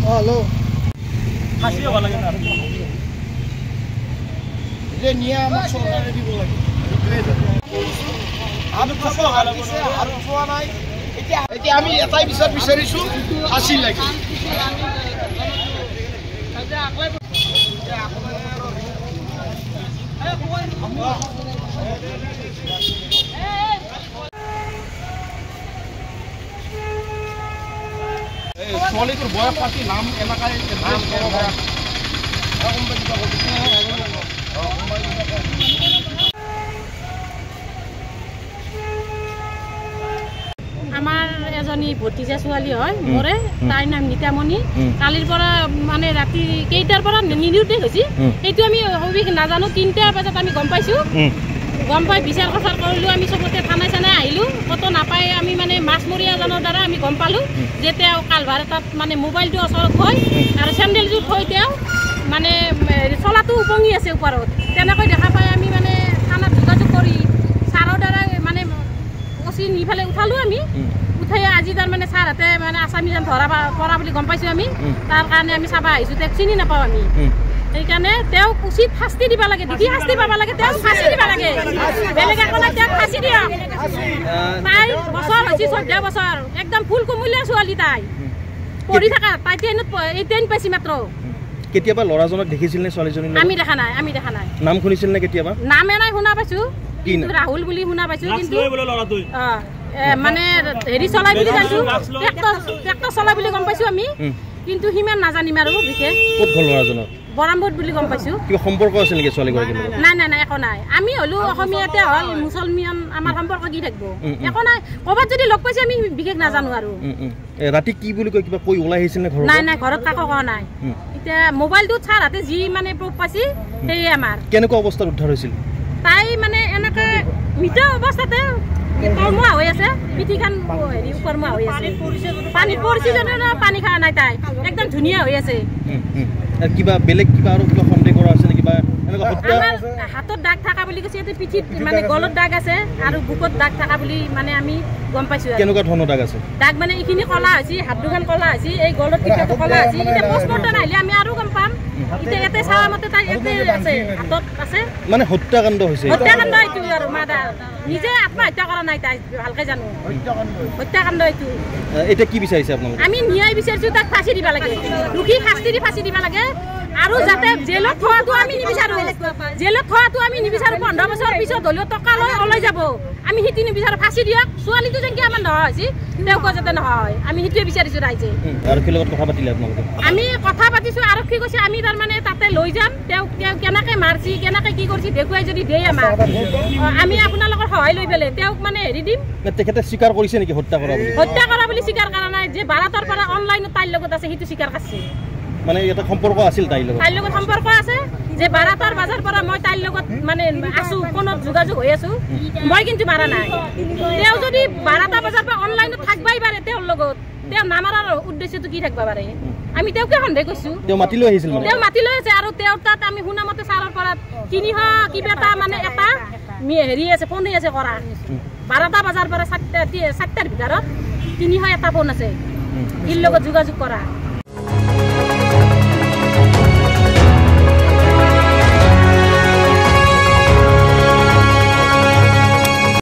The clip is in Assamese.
Hello. Masih apa lagi nak? Dia niat masuk orang di bola. Harus masuk harus suanai. Itu kami etai bisa isu hasil lagi. Soalnya boya pasti nam enak aja nam boya. Aku mau juga আমার এজনী ভতিজা ছোৱালী হয় মোৰে তাইৰ নাম নিতামণি কালিৰ পৰা মানে ৰাতি কেইটাৰ পৰা নিউটে হৈছে এইটো আমি সবিক নাজানো 3টা বজাত আমি গম পাইছো গম পাই বিচাৰ খচাৰ কৰিলো আমি সবতে থানাই থানাই আহিলো কত নাপাই আমি মানে মাছমৰীয়া জনৰ দ্বাৰা আমি গম পালো যে তেওঁ কালভাৰ তাত মানে মোবাইলটো ওচৰত থৈ আৰু চেণ্ডেলযোৰ থৈ তেওঁ মানে চলাটো উপঙি আছে ওপৰত তেনেকৈ দেখা পাই আমি মানে থানাত যোগাযোগ কৰি ছাৰৰ দ্বাৰা মানে অচি নিফালে উঠালো আমি উঠাই আজি তাৰ মানে ছাৰহাতে মানে আসামিজন ধৰা পৰা বুলি গম পাইছো আমি তাৰ কাৰণে আমি চাবা আহিছো তেওঁক চিনি নাপাওঁ আমি সেইকাৰণে তেওঁ উচিত শাস্তি দিব লাগে দেখি শাস্তি পাব লাগে তেওঁ ফাঁচি দিব লাগে বেলেগ একলা তেওঁক ফাঁচি দিয়া তাই বছৰ হৈছে 14 বছৰ একদম ফুল কুমলীয়া ছোৱালী তাই পঢ়ি থকা তাই 10 পাইছি মাত্ৰ কেতিয়াবা লৰাজনক দেখিছিল নে ছোৱালীজনী আমি দেখা নাই নাম শুনিছিল নে কেতিয়াবা নামে নাই শুনা পাইছো কিন্তু ৰাহুল বুলি শুনা পাইছো কিন্তু মানে হেৰি চলাই বুলি জানো ট্ৰেক্টৰ চলাই বুলি গম পাইছো আমি কিন্তু হিমান নাজানিম আৰু বিশেষ ক'ত ঘৰ লৰাজনৰ বৰামবুট বুলি গম পাইছো কিবা সম্পৰ্ক আছে নেকি ছোৱালী গৰাকীৰ লগত নাই একো নাই আমি হলো অসমীয়াতে হল মুছলমান আমাৰ সম্পৰ্ক কি থাকিব একো নাই ক'বাত যদি লগ পাইছে আমি বিশেষ নাজানো আৰু ৰাতি কি বুলি কয় কিবা কৈ ওলাই আহিছিল নে ঘৰত নাই ঘৰত কাকো কোৱা নাই এতিয়া মোবাইলটো ছাৰহাতে যি মানে প্ৰুফ পাইছি সেই আমাৰ কেনেকুৱা অৱস্থাত উদ্ধাৰ হৈছিল তাই মানে এনেকে মৃত অৱস্থাতে কৰ্মা হৈ আছে পিঠিখান হেৰি কৰ্মা হৈ আছে পানীত পৰিছে জানো পানী খোৱা নাই তাই একদম ধুনীয়া হৈ আছে কিবা বেলেগ কিবা আৰু কিবা সন্দেহ কৰা আছে নেকি বা এনেকুৱা হত্যা হাতত দাগ থাকা বুলি কৈছে এতে পিঠিত মানে গলত দাগ আছে আৰু বুকত দাগ থাকা বুলি মানে আমি গম পাইছো কেনেকুৱা ধৰণৰ দাগ আছে দাগ মানে এইখিনি কলা হৈছে হাত দুখন কলা হৈছে এই গলত পিঠাটো কলা হৈছে এতিয়া পোষ্টমৰ্টম আহিলে আমি আৰু গম পাম এতিয়া এতে চাৱা মতে তাই এতে আছে হাতত আছে মানে হত্যাকাণ্ড হৈছে হত্যাকাণ্ড এইটো আৰু মাদা নিজে আত্মহত্যা কৰা নাই তাই ভালকে জানো হত্যাকাণ্ড এইটো এতিয়া কি বিচাৰিছে আপোনালোকে আমি ন্যায় বিচাৰিছো তাক ফাঁচি দিব লাগে দুখী শাস্তি দি ফাঁচি দিব লাগে আৰু যাতে জেলত থোৱাটো আমি নিবিচাৰো 15 বছৰ পিছত হলেও টকা লৈ ওলাই যাব আমি হিতি নিবিচাৰো ফাঁচি দিয়ক ছোৱালীটো যেন কি আমাৰ নহয় তেওঁকো যাতে নহয় আমি হিতিয়ে বিচাৰিছো ৰাইজে আৰক্ষীৰ লগত কথা পাতিলে আপোনালোকে আমি কথা পাতিছো আৰক্ষী কৈছে আমি তাৰ মানে তাতে লৈ যাম তেওঁ কেনেকে মাৰছি কেনেকে কি কৰিছি দেখুৱাই যদি দেই আমাৰ আমি আপোনালোকৰ সহায় লৈ পেলে তেওঁক মানে হেৰি দিম তেখেতে স্বীকাৰ কৰিছে নেকি হত্যা কৰা বুলি স্বীকাৰ কৰা নাই যে ভাৰতৰ পৰা অনলাইনত তাইৰ লগত আছে সেইটো স্বীকাৰ কৰিছে মানে এটা সম্পৰ্ক আছিল তাইৰ লগত সম্পৰ্ক আছে যে ভাৰতৰ বাজাৰ পৰা মই তাইৰ লগত মানে আছো ফোনত যোগাযোগ হৈ আছো মই কিন্তু মাৰা নাই তেওঁ যদি ভাৰতৰ বাজাৰ পৰা অনলাইনত থাকবাই পাৰে তেওঁৰ লগত তেওঁ নামাৰাৰ উদ্দেশ্যটো কি থাকবা পাৰে আমি তেওঁকে সন্দেহ কৰিছো তেওঁ মাতি লৈ আহিছিল তেওঁ মাতি লৈ আছে আৰু তেওঁৰ তাত আমি শুনা মতে ছাৰৰ পৰা 300 কিবা এটা মানে এটা হেৰি আছে ফোন আছে কৰা ভাৰতৰ বাজাৰ পৰা 7টাৰ ভিতৰত 300 এটা ফোন আছে ইৰ লগত যোগাযোগ কৰা